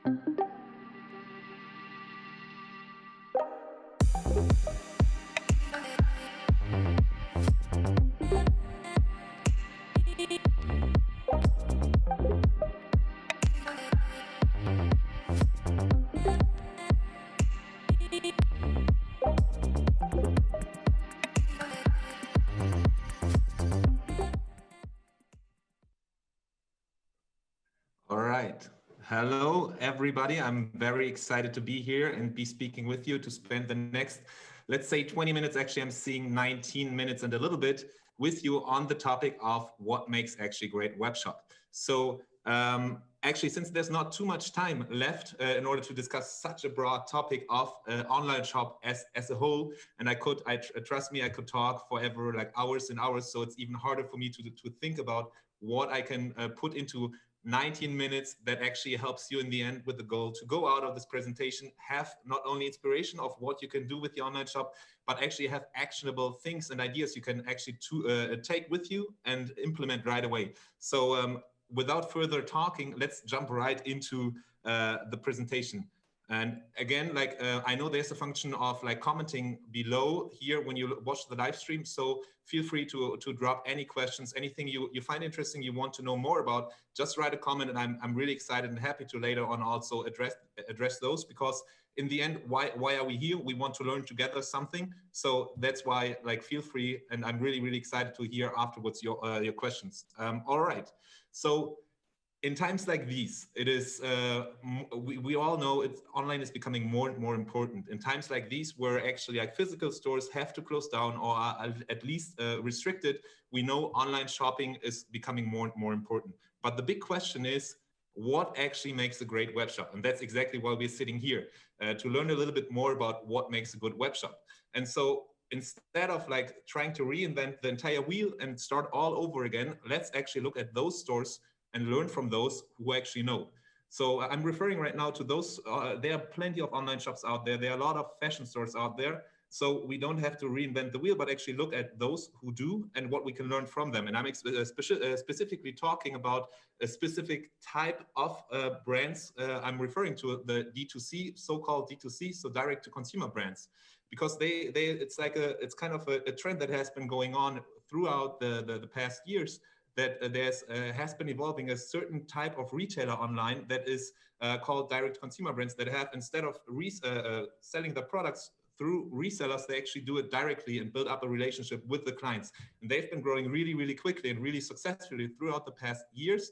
All right. Hello, everybody. I'm very excited to be here and be speaking with you to spend the next, let's say 20 minutes. Actually, I'm seeing 19 minutes and a little bit with you on the topic of what makes actually great web shop. So actually, since there's not too much time left in order to discuss such a broad topic of online shop as a whole, and trust me, I could talk forever, like hours and hours. So it's even harder for me to think about what I can put into 19 minutes that actually helps you in the end with the goal to go out of this presentation, have not only inspiration of what you can do with the online shop, but actually have actionable things and ideas you can actually take with you and implement right away. So without further talking, let's jump right into the presentation. And again, I know there's a function of like commenting below here when you watch the live stream. So feel free to drop any questions, anything you find interesting, you want to know more about, just write a comment. And I'm really excited and happy to later on also address those, because in the end, why are we here? We want to learn together something. So that's why, like, feel free. And I'm really, really excited to hear afterwards your questions. All right. So in times like these, it is we all know it's online is becoming more and more important. In times like these, where actually like physical stores have to close down or are at least restricted, we know online shopping is becoming more and more important. But the big question is, what actually makes a great web shop? And that's exactly why we're sitting here, to learn a little bit more about what makes a good web shop. And so instead of like trying to reinvent the entire wheel and start all over again, let's actually look at those stores and learn from those who actually know. So I'm referring right now to those, there are plenty of online shops out there. There are a lot of fashion stores out there. So we don't have to reinvent the wheel, but actually look at those who do and what we can learn from them. And I'm specifically talking about a specific type of brands. I'm referring to the D2C, so-called D2C, so direct to consumer brands, because it's kind of a trend that has been going on throughout the past years, that has been evolving a certain type of retailer online that is called direct consumer brands, that have, instead of selling the products through resellers, they actually do it directly and build up a relationship with the clients. And they've been growing really, really quickly and really successfully throughout the past years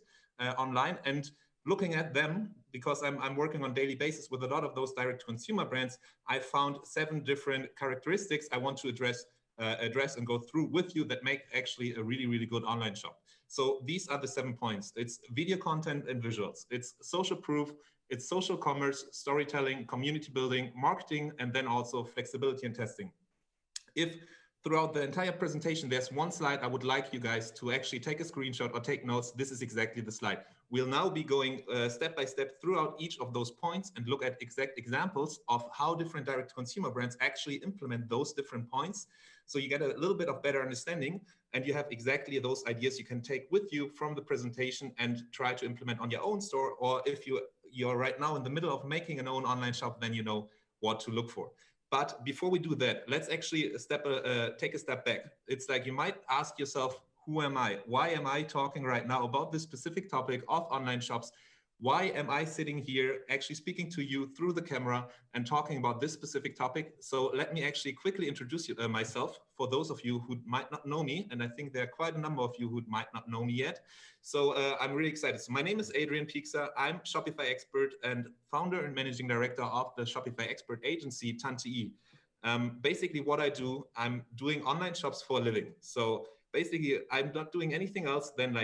online. And looking at them, because I'm working on a daily basis with a lot of those direct consumer brands, I found 7 different characteristics I want to address and go through with you that make actually a really, really good online shop. So these are the 7 points. It's video content and visuals. It's social proof. It's social commerce, storytelling, community building, marketing, and then also flexibility and testing. If throughout the entire presentation, there's one slide I would like you guys to actually take a screenshot or take notes, this is exactly the slide. We'll now be going step by step throughout each of those points and look at exact examples of how different direct consumer brands actually implement those different points. So you get a little bit of better understanding, and you have exactly those ideas you can take with you from the presentation and try to implement on your own store. Or if you're right now in the middle of making an own online shop, then you know what to look for. But before we do that, let's actually take a step back. It's like you might ask yourself, who am I? Why am I talking right now about this specific topic of online shops? Why am I sitting here actually speaking to you through the camera and talking about this specific topic? So let me actually quickly introduce myself for those of you who might not know me. And I think there are quite a number of you who might not know me yet. So I'm really excited. So my name is Adrian Piegsa. I'm Shopify Expert and founder and managing director of the Shopify Expert agency, Tante. Basically what I do, I'm doing online shops for a living. So basically, I'm not doing anything else than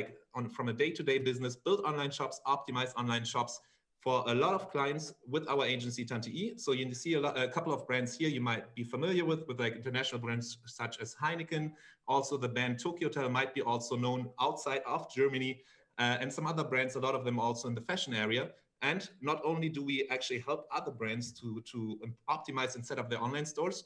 from a day-to-day business, build online shops, optimize online shops for a lot of clients with our agency Tante. So you see a couple of brands here you might be familiar with like international brands such as Heineken. Also the band Tokyo Hotel might be also known outside of Germany, and some other brands, a lot of them also in the fashion area. And not only do we actually help other brands to optimize and set up their online stores,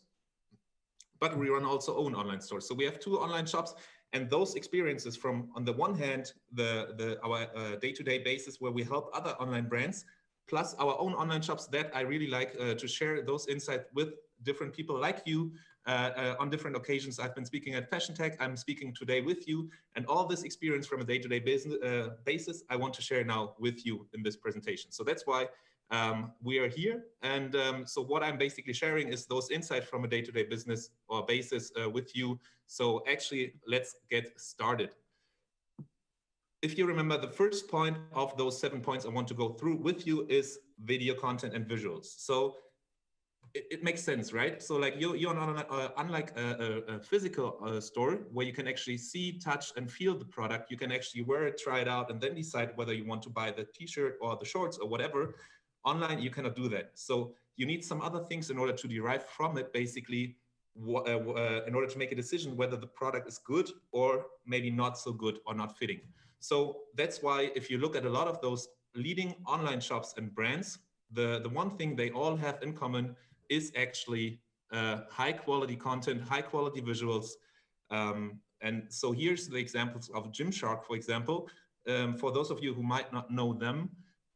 but we run also own online stores. So we have 2 online shops, and those experiences from, on the one hand, our day-to-day basis where we help other online brands, plus our own online shops that I really like to share those insights with different people like you on different occasions. I've been speaking at Fashion Tech. I'm speaking today with you, and all this experience from a day-to-day business basis, I want to share now with you in this presentation. So that's why we are here. And so what I'm basically sharing is those insights from a day-to-day business or basis with you. So actually, let's get started. If you remember, the first point of those 7 points I want to go through with you is video content and visuals. So it makes sense, right? So like you're not unlike a physical store where you can actually see, touch, and feel the product. You can actually wear it, try it out, and then decide whether you want to buy the t-shirt or the shorts or whatever. Online, you cannot do that. So you need some other things in order to derive from it, basically, in order to make a decision whether the product is good or maybe not so good or not fitting. So that's why if you look at a lot of those leading online shops and brands, the one thing they all have in common is actually high quality content, high quality visuals. And so here's the examples of Gymshark, for example. For those of you who might not know them,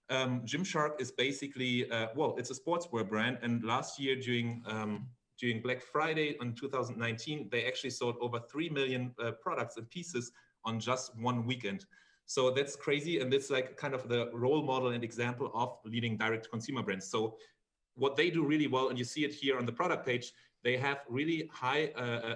Gymshark is basically, well, it's a sportswear brand. And last year during Black Friday in 2019, they actually sold over 3 million products and pieces on just one weekend. So that's crazy. And it's like kind of the role model and example of leading direct consumer brands. So what they do really well, and you see it here on the product page, they have really high,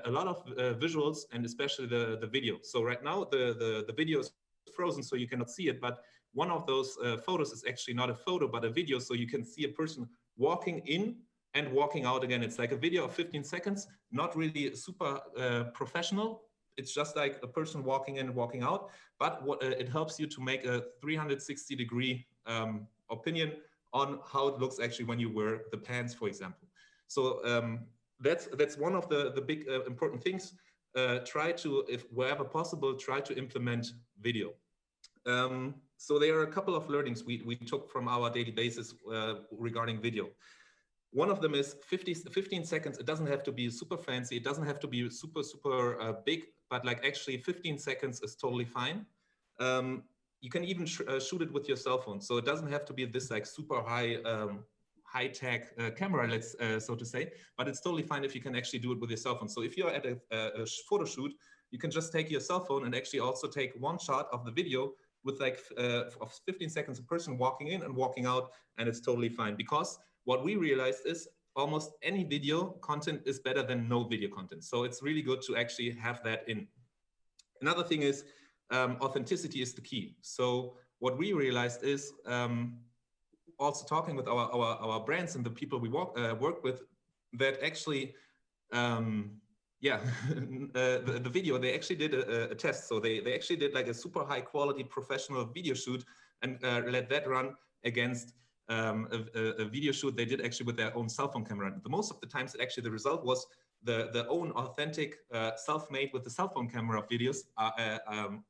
a lot of visuals and especially the video. So right now the video is frozen, so you cannot see it, but one of those photos is actually not a photo, but a video. So you can see a person walking in and walking out again. It's like a video of 15 seconds, not really super professional. It's just like a person walking in and walking out, but what, it helps you to make a 360-degree opinion on how it looks actually when you wear the pants, for example. So that's one of the big important things. Try to, if wherever possible, try to implement video. So there are a couple of learnings we took from our daily basis regarding video. One of them is 15 seconds. It doesn't have to be super fancy. It doesn't have to be super big, but like actually 15 seconds is totally fine. You can even shoot it with your cell phone. So it doesn't have to be this like super high-tech camera, let's so to say, but it's totally fine if you can actually do it with your cell phone. So if you're at a photo shoot, you can just take your cell phone and actually also take one shot of the video with like of 15 seconds, a person walking in and walking out, and it's totally fine. Because what we realized is almost any video content is better than no video content. So it's really good to actually have that in. Another thing is authenticity is the key. So what we realized is also talking with our brands and the people we work with, that actually, yeah, the video, they actually did a test. So they actually did like a super high quality professional video shoot and let that run against a video shoot they did actually with their own cell phone camera. And the most of the times, actually, the result was the own authentic self-made with the cell phone camera videos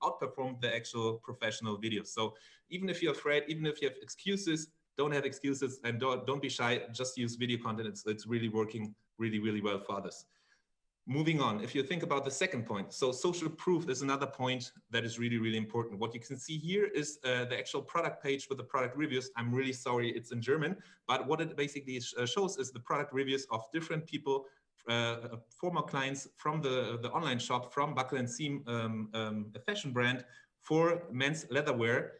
outperformed the actual professional videos. So even if you're afraid, even if you have excuses, don't have excuses and don't be shy. Just use video content. It's really working really well for others. Moving on, if you think about the second point, so social proof is another point that is really important. What you can see here is the actual product page with the product reviews. I'm really sorry, it's in German, but what it basically shows is the product reviews of different people, former clients from the online shop, from Buckle & Seam, a fashion brand for men's leatherwear,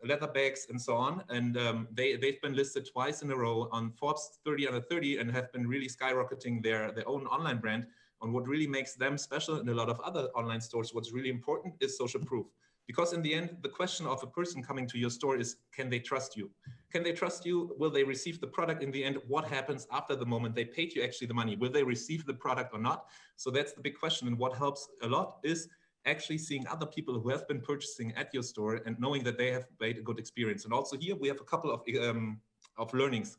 leather bags and so on. And they've been listed twice in a row on Forbes 30 under 30 and have been really skyrocketing their own online brand. And what really makes them special in a lot of other online stores, what's really important is social proof. Because in the end, the question of a person coming to your store is, can they trust you? Can they trust you? Will they receive the product in the end? What happens after the moment they paid you actually the money? Will they receive the product or not? So that's the big question. And what helps a lot is actually seeing other people who have been purchasing at your store and knowing that they have made a good experience. And also here we have a couple of learnings.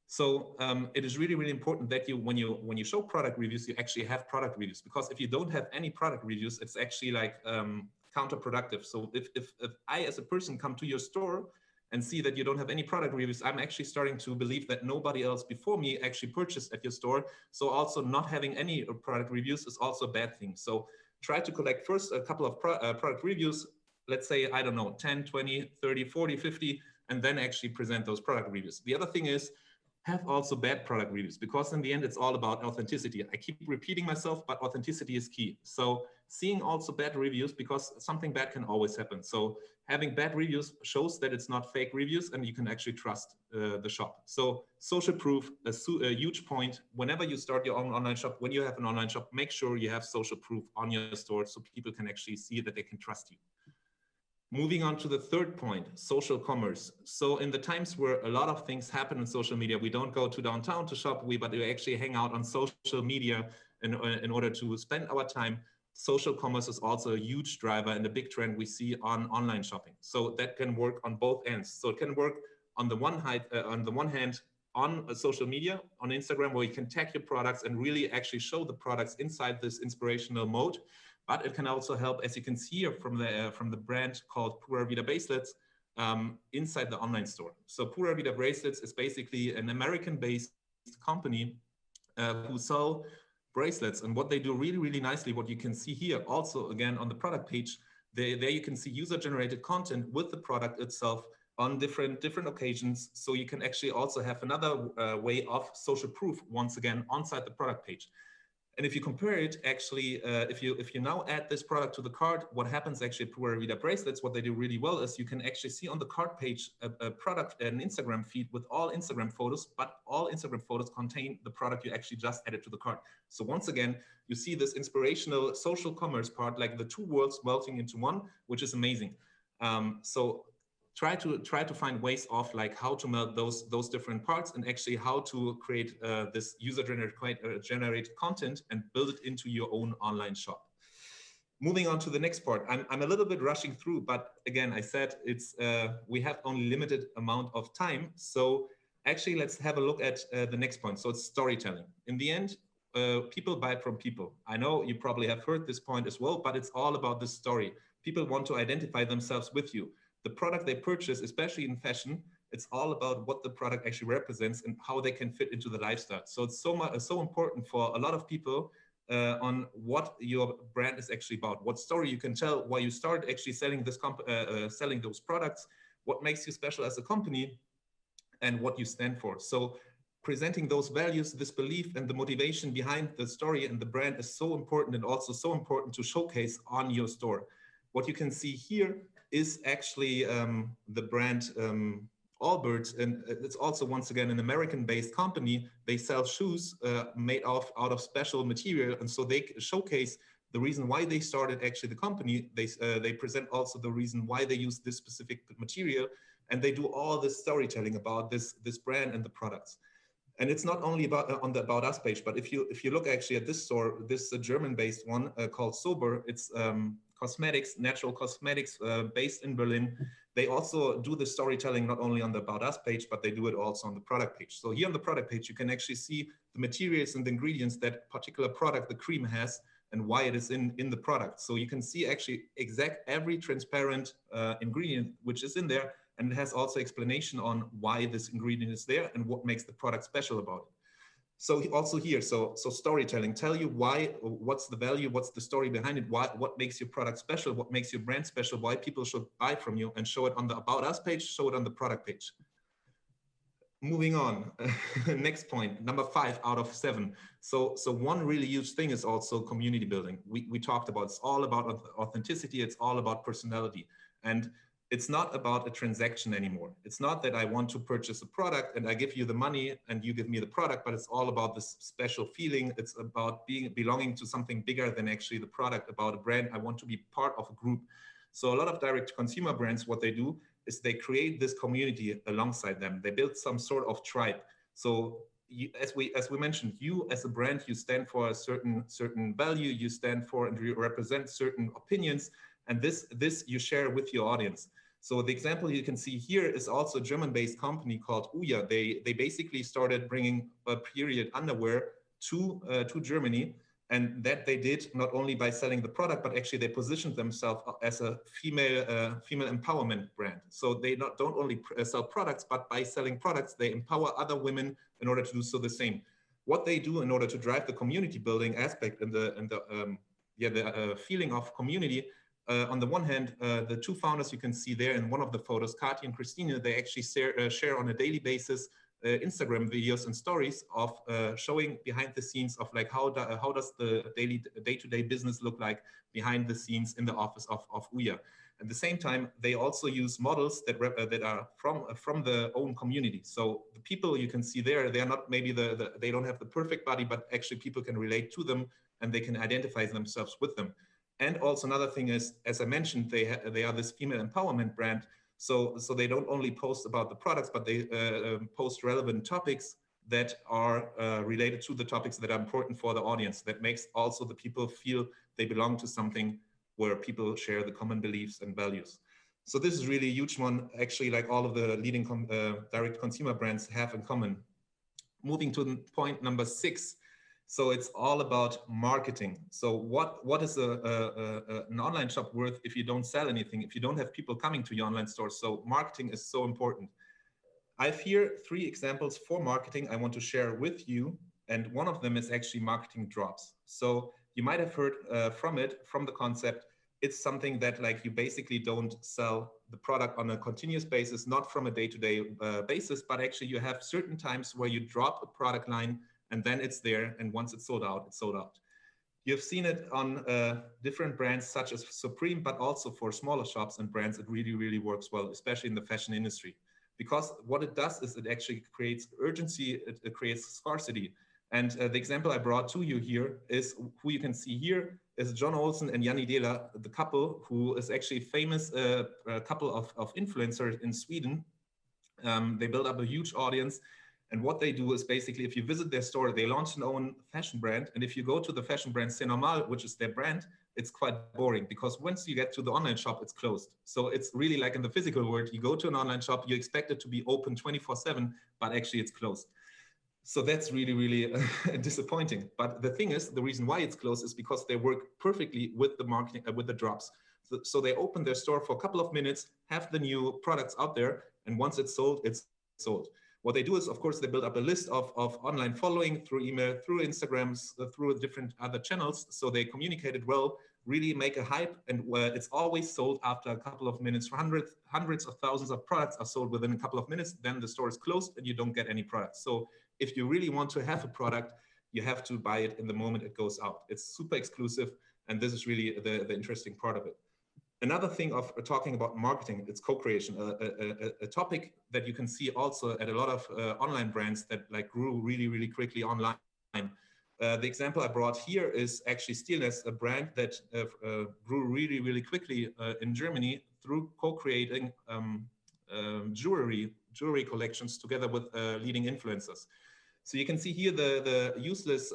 So it is really important that you, when you show product reviews, you actually have product reviews, because if you don't have any product reviews, it's actually like counterproductive. So if I as a person come to your store and see that you don't have any product reviews, I'm actually starting to believe that nobody else before me actually purchased at your store. So also not having any product reviews is also a bad thing. So try to collect first a couple of product reviews, let's say, I don't know, 10, 20, 30, 40, 50, and then actually present those product reviews. The other thing is, have also bad product reviews, because in the end, it's all about authenticity. I keep repeating myself, but authenticity is key. So seeing also bad reviews, because something bad can always happen. So having bad reviews shows that it's not fake reviews and you can actually trust the shop. So social proof, a huge point. Whenever you start your own online shop, when you have an online shop, make sure you have social proof on your store so people can actually see that they can trust you. Moving on to the third point, social commerce. So in the times where a lot of things happen in social media, we don't go to downtown to shop, but we actually hang out on social media in order to spend our time. Social commerce is also a huge driver and a big trend we see on online shopping. So that can work on both ends. So it can work on the one hand on social media, on Instagram, where you can tag your products and really actually show the products inside this inspirational mode. But it can also help, as you can see here from the brand called Pura Vida Bracelets, inside the online store. So Pura Vida Bracelets is basically an American-based company who sell bracelets. And what they do really, really nicely, what you can see here also, again, on the product page, there you can see user-generated content with the product itself on different occasions. So you can actually also have another way of social proof, once again, onside the product page. And if you compare it, actually, if you now add this product to the cart, what happens actually at Pura Vida Bracelets, what they do really well is you can actually see on the cart page a product, an Instagram feed with all Instagram photos, but all Instagram photos contain the product you actually just added to the cart. So once again, you see this inspirational social commerce part, like the two worlds melting into one, which is amazing. So try to find ways of like how to meld those different parts and actually how to create this user-generated content and build it into your own online shop. Moving on to the next part, I'm a little bit rushing through, but again, I said it's we have only limited amount of time. So actually, let's have a look at the next point. So it's storytelling. In the end, people buy from people. I know you probably have heard this point as well, but it's all about the story. People want to identify themselves with you. The product they purchase, especially in fashion, it's all about what the product actually represents and how they can fit into the lifestyle. So it's so important for a lot of people on what your brand is actually about, what story you can tell, why you started actually selling selling those products, what makes you special as a company, and what you stand for. So presenting those values, this belief, and the motivation behind the story and the brand is so important, and also so important to showcase on your store. What you can see here is actually the brand Allbirds, and it's also once again an American-based company. They sell shoes made out of special material, and so they showcase the reason why they started actually the company. They present also the reason why they use this specific material, and they do all this storytelling about this brand and the products. And it's not only about on the About Us page, but if you look actually at this store, this German-based one called Sober, it's cosmetics, natural cosmetics based in Berlin. They also do the storytelling not only on the About Us page, but they do it also on the product page. So here on the product page, you can actually see the materials and the ingredients that particular product, the cream, has, and why it is in the product. So you can see actually every transparent ingredient which is in there, and it has also explanation on why this ingredient is there and what makes the product special about it. So also here, so storytelling, tell you why, what's the value, what's the story behind it, what makes your product special, what makes your brand special, why people should buy from you, and show it on the About Us page, show it on the product page. Moving on, next point, number 5 out of 7. So one really huge thing is also community building. We talked about, it's all about authenticity, it's all about personality. And it's not about a transaction anymore. It's not that I want to purchase a product and I give you the money and you give me the product, but it's all about this special feeling. It's about belonging to something bigger than actually the product, about a brand. I want to be part of a group. So a lot of direct consumer brands, what they do is they create this community alongside them. They build some sort of tribe. So as we mentioned, you as a brand, you stand for a certain value, you stand for and you represent certain opinions, and this you share with your audience. So the example you can see here is also a German-based company called Ouya. They basically started bringing a period underwear to Germany, and that they did not only by selling the product, but actually they positioned themselves as a female empowerment brand. So they don't only sell products, but by selling products, they empower other women in order to do so the same. What they do in order to drive the community building aspect and the feeling of community, on the one hand, the two founders you can see there in one of the photos, Kati and Christina, they actually share on a daily basis Instagram videos and stories of showing behind the scenes of like how does the day-to-day business look like behind the scenes in the office of Ouya. At the same time, they also use models that are from the own community. So the people you can see there, they are not maybe they don't have the perfect body, but actually people can relate to them and they can identify themselves with them. And also another thing is, as I mentioned, they are this female empowerment brand. So they don't only post about the products, but they post relevant topics that are related to the topics that are important for the audience. That makes also the people feel they belong to something where people share the common beliefs and values. So this is really a huge one, actually, like all of the leading direct consumer brands have in common. Moving to point number 6. So it's all about marketing. So what is an online shop worth if you don't sell anything, if you don't have people coming to your online store? So marketing is so important. I have here 3 examples for marketing I want to share with you. And one of them is actually marketing drops. So you might have heard from the concept. It's something that like you basically don't sell the product on a continuous basis, not from a day-to-day basis, but actually you have certain times where you drop a product line and then it's there. And once it's sold out, it's sold out. You've seen it on different brands such as Supreme, but also for smaller shops and brands, it really, really works well, especially in the fashion industry. Because what it does is it actually creates urgency, it creates scarcity. And the example I brought to you here is who you can see here is John Olsen and Janni Dela, the couple who is actually famous couple of influencers in Sweden. They build up a huge audience. And what they do is basically, if you visit their store, they launch an own fashion brand. And if you go to the fashion brand C'est Normal, which is their brand, it's quite boring because once you get to the online shop, it's closed. So it's really like in the physical world, you go to an online shop, you expect it to be open 24/7, but actually it's closed. So that's really, really disappointing. But the thing is, the reason why it's closed is because they work perfectly with the marketing, with the drops. So they open their store for a couple of minutes, have the new products out there, and once it's sold, it's sold. What they do is, of course, they build up a list of online following through email, through Instagrams, through different other channels. So they communicate it well, really make a hype, and it's always sold after a couple of minutes. Hundreds of thousands of products are sold within a couple of minutes. Then the store is closed and you don't get any products. So if you really want to have a product, you have to buy it in the moment it goes out. It's super exclusive, and this is really the interesting part of it. Another thing of talking about marketing, it's co-creation, a topic that you can see also at a lot of online brands that like grew really, really quickly online. The example I brought here is actually Steelness, a brand that grew really, really quickly in Germany through co-creating jewelry collections together with leading influencers. So you can see here the Useless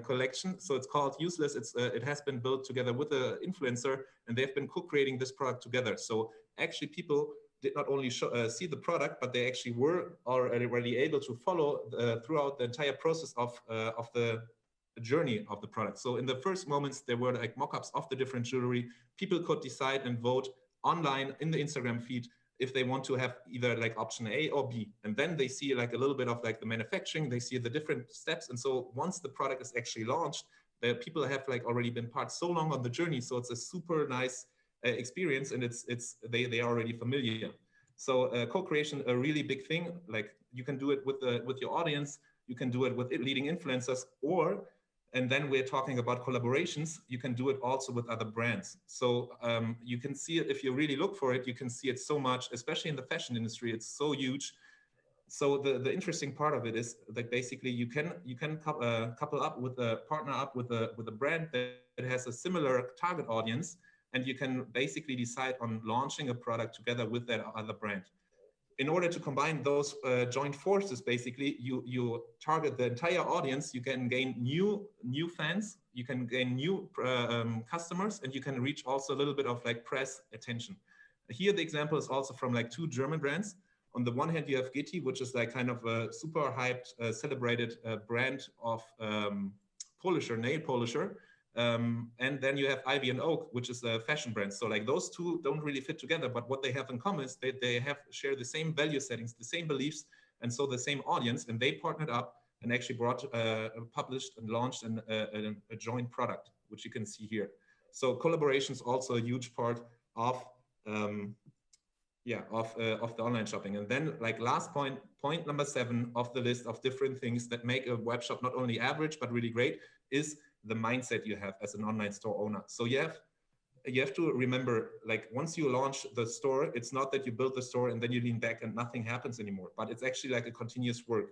collection. So it's called Useless. It has been built together with an influencer, and they've been co-creating this product together. So actually people did not only see the product, but they actually were already able to follow throughout the entire process of the journey of the product. So in the first moments, there were like mock-ups of the different jewelry. People could decide and vote online in the Instagram feed if they want to have either like option A or B. And then they see like a little bit of like the manufacturing, they see the different steps. And so once the product is actually launched, the people have like already been part so long on the journey. So it's a super nice experience, and they are already familiar. So co-creation, a really big thing. Like you can do it with your audience, you can do it with leading influencers, and then we're talking about collaborations. You can do it also with other brands. So you can see it, if you really look for it, you can see it so much, especially in the fashion industry, it's so huge. So the interesting part of it is that basically you can couple up with partner up with a brand that has a similar target audience, and you can basically decide on launching a product together with that other brand. In order to combine those joint forces, basically, you target the entire audience. You can gain new fans, you can gain new customers, and you can reach also a little bit of like press attention. Here, the example is also from like 2 German brands. On the one hand, you have Gitti, which is like kind of a super hyped, celebrated brand of polisher, nail polisher. And then you have Ivy and Oak, which is a fashion brand. So like those two don't really fit together, but what they have in common is they share the same value settings, the same beliefs, and so the same audience, and they partnered up and actually published and launched a joint product, which you can see here. So collaboration is also a huge part of of the online shopping. And then like last point number 7 of the list of different things that make a web shop not only average but really great is the mindset you have as an online store owner. So you have to remember, like, once you launch the store, it's not that you build the store and then you lean back and nothing happens anymore, but it's actually like a continuous work.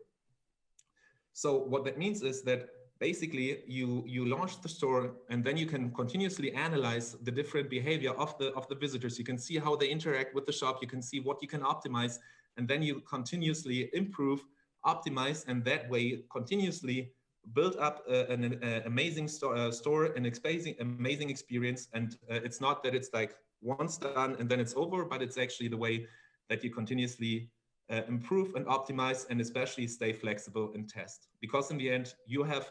So what that means is that basically you launch the store and then you can continuously analyze the different behavior of the visitors. You can see how they interact with the shop. You can see what you can optimize, and then you continuously improve, optimize, and that way continuously build up an amazing store, an amazing experience. And it's not that it's like once done and then it's over, but it's actually the way that you continuously improve and optimize, and especially stay flexible and test. Because in the end, you have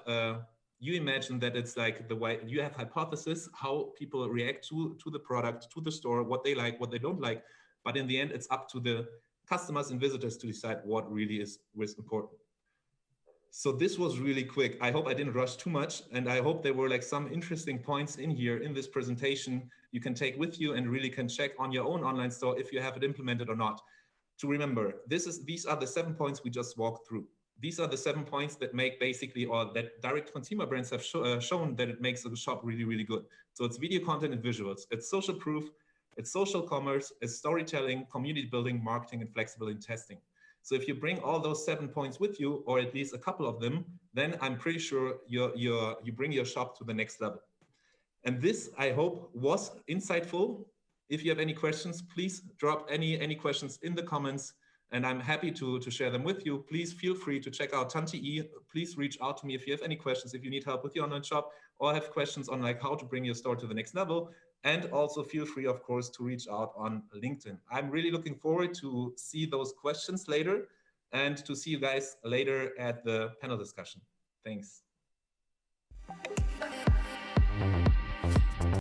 you imagine that it's like the way you have hypothesis how people react to the product, to the store, what they like, what they don't like. But in the end, it's up to the customers and visitors to decide what really is important. So this was really quick. I hope I didn't rush too much, and I hope there were like some interesting points in here in this presentation you can take with you and really can check on your own online store if you have it implemented or not. To remember, these are the 7 points we just walked through. These are the 7 points that make basically, or that direct consumer brands have shown that it makes a shop really, really good. So it's video content and visuals, it's social proof, it's social commerce, it's storytelling, community building, marketing, and flexibility in testing. So if you bring all those 7 points with you, or at least a couple of them, then I'm pretty sure you bring your shop to the next level. And this, I hope, was insightful. If you have any questions, please drop any questions in the comments, and I'm happy to share them with you. Please feel free to check out Tanti. Please reach out to me if you have any questions, if you need help with your online shop, or have questions on like how to bring your store to the next level. And also feel free, of course, to reach out on LinkedIn. I'm really looking forward to see those questions later and to see you guys later at the panel discussion. Thanks.